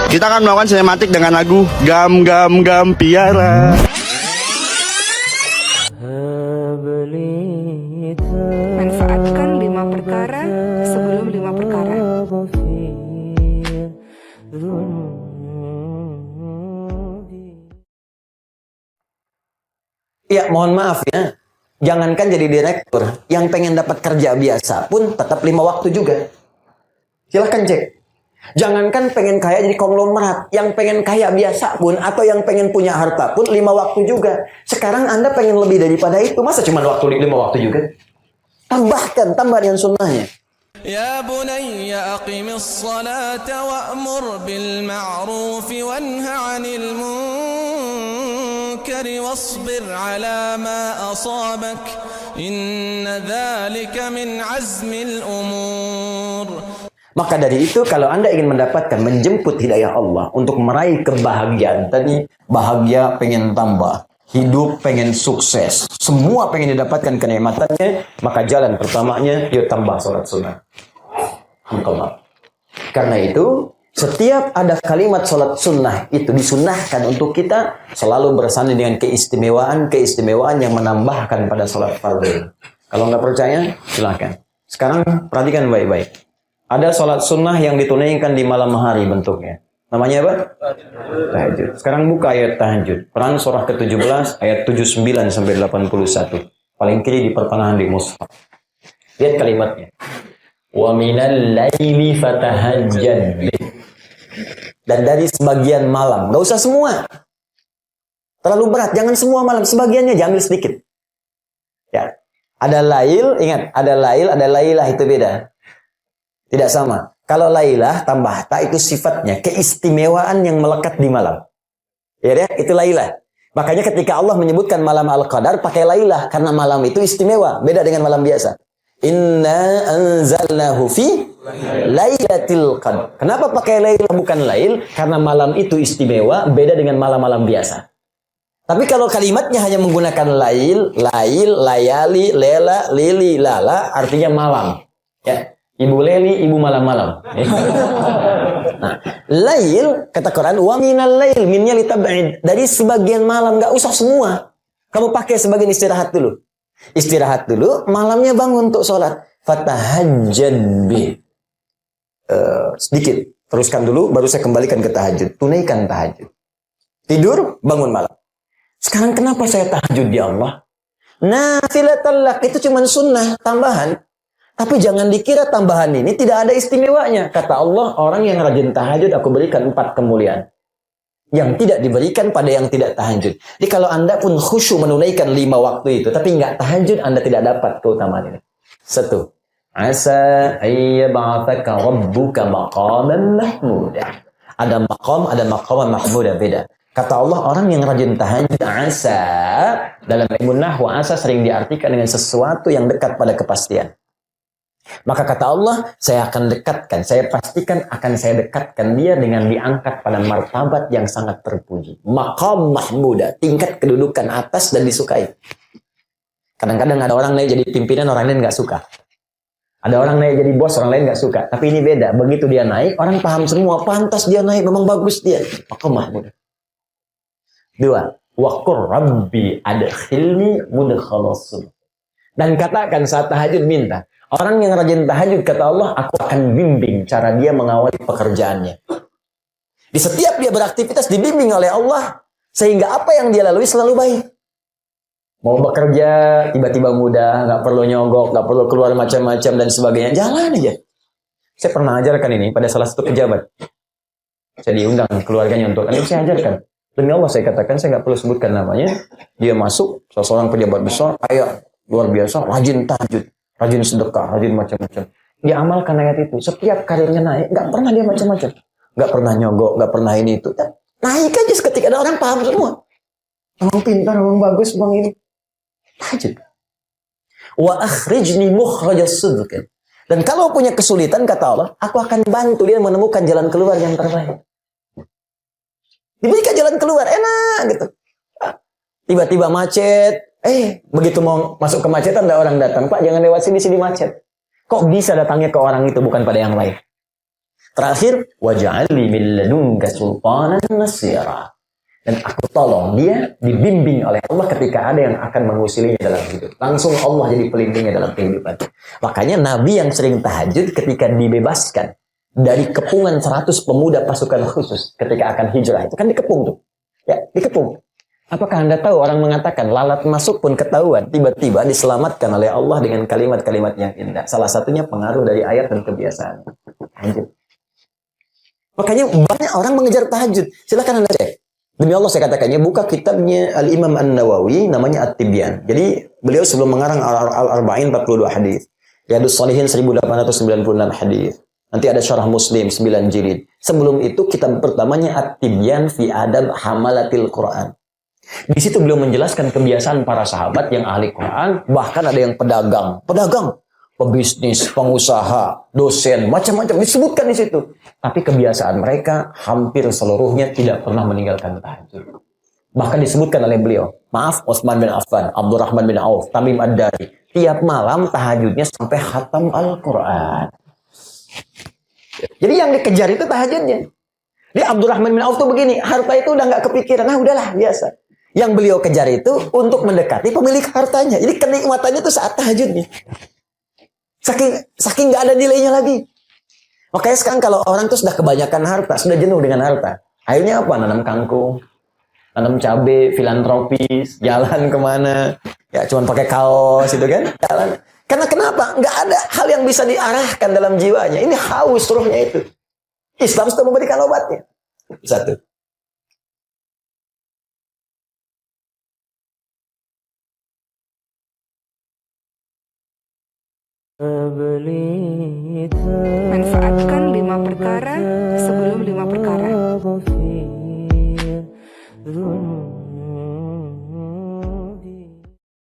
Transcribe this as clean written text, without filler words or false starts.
Kita akan melakukan sinematik dengan lagu Gam Gam Gam Piara. Manfaatkan 5 perkara sebelum 5 perkara. Ya, mohon maaf ya. Jangankan jadi direktur, yang pengen dapat kerja biasa pun tetap 5 waktu juga. Silahkan cek. Jangankan pengen kaya jadi konglomerat, yang pengen kaya biasa pun atau yang pengen punya harta pun 5 waktu juga. Sekarang Anda pengen lebih daripada itu, masa cuma waktu 5 waktu juga? Tambah dengan sunnahnya. Ya bunayya aqimis salata wa'mur bil ma'ruf wanha 'anil munkari wasbir 'ala ma asabak inna dzalika min azmil umur. Maka dari itu kalau Anda ingin mendapatkan, menjemput hidayah Allah untuk meraih kebahagiaan tadi, bahagia pengen tambah, hidup pengen sukses, semua pengen didapatkan kenikmatannya, maka jalan pertamanya yuk tambah sholat sunnah. Alhamdulillah. Karena itu setiap ada kalimat sholat sunnah itu disunnahkan untuk kita selalu bersanding dengan keistimewaan yang menambahkan pada sholat fardu. Kalau nggak percaya silakan. Sekarang perhatikan baik-baik. Ada sholat sunnah yang ditunaikan di malam hari bentuknya. Namanya apa? Tahajud. Sekarang buka ayat tahajud. Quran surah ke-17 ayat 79 sampai 81. Paling kiri di pertengahan di mushaf. Lihat kalimatnya. Wa minal laili fatahajjad bih. Dan dari sebagian malam, enggak usah semua. Terlalu berat, jangan semua malam, sebagiannya jangan sedikit. Ya. Ada lail, ingat, ada lail, ada lailah, itu beda. Tidak sama. Kalau lailah tambah ta itu sifatnya keistimewaan yang melekat di malam. Ya deh, itu lailah. Makanya ketika Allah menyebutkan malam Al-Qadar pakai lailah karena malam itu istimewa, beda dengan malam biasa. Inna anzalnahu fi lailatul qadar. Kenapa pakai lailah bukan lail? Karena malam itu istimewa, beda dengan malam-malam biasa. Tapi kalau kalimatnya hanya menggunakan lail, layali, lela, lili, lala, artinya malam. Ya. Ibu Leli, ibu malam-malam. Nah, lail, kata Quran, wa minal lail, minnya litab'id. Dari sebagian malam, nggak usah semua. Kamu pakai sebagian istirahat dulu. Istirahat dulu, malamnya bangun untuk sholat. Fatahajjad bih. Sedikit, teruskan dulu, baru saya kembalikan ke tahajud. Tunaikan tahajud. Tidur, bangun malam. Sekarang kenapa saya tahajud ya Allah? Nafilatul lak, itu cuma sunnah, tambahan. Tapi jangan dikira tambahan ini tidak ada istimewanya. Kata Allah, orang yang rajin tahajud aku berikan 4 kemuliaan. Yang tidak diberikan pada yang tidak tahajud. Jadi kalau Anda pun khusyuk menunaikan 5 waktu itu, tapi nggak tahajud, Anda tidak dapat keutamaan ini. 1. Asa ayyab'athaka rabbuka maqaman mahmuda. Ada maqam mahmuda, beda. Kata Allah, orang yang rajin tahajud, asa, dalam ilmu nahwu, asa sering diartikan dengan sesuatu yang dekat pada kepastian. Maka kata Allah, saya akan dekatkan, saya pastikan akan saya dekatkan dia dengan diangkat pada martabat yang sangat terpuji. Maqam mahmuda, tingkat kedudukan atas dan disukai. Kadang-kadang ada orang naik jadi pimpinan, orang lain nggak suka. Ada orang naik jadi bos, orang lain nggak suka. Tapi ini beda, begitu dia naik, orang paham semua, pantas dia naik, memang bagus dia. Maqam mahmuda. 2. Waqur rabbi adkhilni mudkhalas. Dan katakan saat tahajud minta. Orang yang rajin tahajud, kata Allah, aku akan bimbing cara dia mengawali pekerjaannya. Di setiap dia beraktivitas dibimbing oleh Allah. Sehingga apa yang dia lalui selalu baik. Mau bekerja, tiba-tiba mudah, nggak perlu nyogok, nggak perlu keluar macam-macam dan sebagainya. Jalan aja. Saya pernah ajarkan ini pada salah satu pejabat. Saya diundang keluarganya untuk, ini saya ajarkan. Demi Allah saya katakan, saya nggak perlu sebutkan namanya. Dia masuk, seorang pejabat besar, kaya, luar biasa, rajin tahajud. Rajin sedekah, rajin macam-macam. Dia amalkan ayat itu. Setiap karirnya naik, nggak pernah dia macam-macam. Nggak pernah nyogok, nggak pernah ini itu. Naik aja seketika ada orang paham semua. Orang pintar, orang bagus, orang ini. Tahajud. Wa akhrijni mukhrajas sidqin. Dan kalau punya kesulitan, kata Allah, aku akan bantu dia menemukan jalan keluar yang terbaik. Diberikan jalan keluar, enak gitu. Tiba-tiba macet. Begitu mau masuk ke macetan, ada orang datang. Pak, jangan lewat sini macet. Kok bisa datangnya ke orang itu, bukan pada yang lain? Terakhir, waj'alni min ladunka sultanan nasira. Dan aku tolong dia dibimbing oleh Allah ketika ada yang akan mengusilinya dalam hidup. Langsung Allah jadi pelindungnya dalam kehidupan. Makanya Nabi yang sering tahajud ketika dibebaskan dari kepungan 100 pemuda pasukan khusus ketika akan hijrah. Itu kan dikepung tuh. Ya, dikepung. Apakah Anda tahu orang mengatakan lalat masuk pun ketahuan. Tiba-tiba diselamatkan oleh Allah dengan kalimat-kalimat yang indah. Salah satunya pengaruh dari ayat dan kebiasaan. Tahajud. Makanya banyak orang mengejar tahajud. Silakan Anda cek. Demi Allah saya katakannya, buka kitabnya Al-Imam An-Nawawi, namanya At-Tibyan. Jadi, beliau sebelum mengarang Al-Arba'in 42 hadis. Riyadhus Shalihin 1896 hadis. Nanti ada Syarah Muslim 9 jilid. Sebelum itu kitab pertamanya At-Tibyan fi Adab Hamalatil Quran. Di situ beliau menjelaskan kebiasaan para sahabat yang ahli Quran, bahkan ada yang pedagang, pebisnis, pengusaha, dosen, macam-macam disebutkan di situ. Tapi kebiasaan mereka hampir seluruhnya tidak pernah meninggalkan tahajud. Bahkan disebutkan oleh beliau, maaf, Utsman bin Affan, Abdurrahman bin Auf, Tamim Ad-Dari, tiap malam tahajudnya sampai khatam Al-Quran. Jadi yang dikejar itu tahajudnya. Jadi Abdurrahman bin Auf tuh begini, harta itu udah nggak kepikiran, nah udahlah biasa. Yang beliau kejar itu untuk mendekati pemilik hartanya. Jadi kenikmatannya itu saat tahajudnya. Saking nggak ada nilainya lagi. Makanya sekarang kalau orang tuh sudah kebanyakan harta, sudah jenuh dengan harta. Akhirnya apa? Nanam kangkung, nanam cabai, filantropis, jalan kemana. Ya cuma pakai kaos itu kan. Jalan. Karena kenapa? Nggak ada hal yang bisa diarahkan dalam jiwanya. Ini haus ruhnya itu. Islam sudah memberikan obatnya. Satu. Manfaatkan 5 perkara sebelum 5 perkara.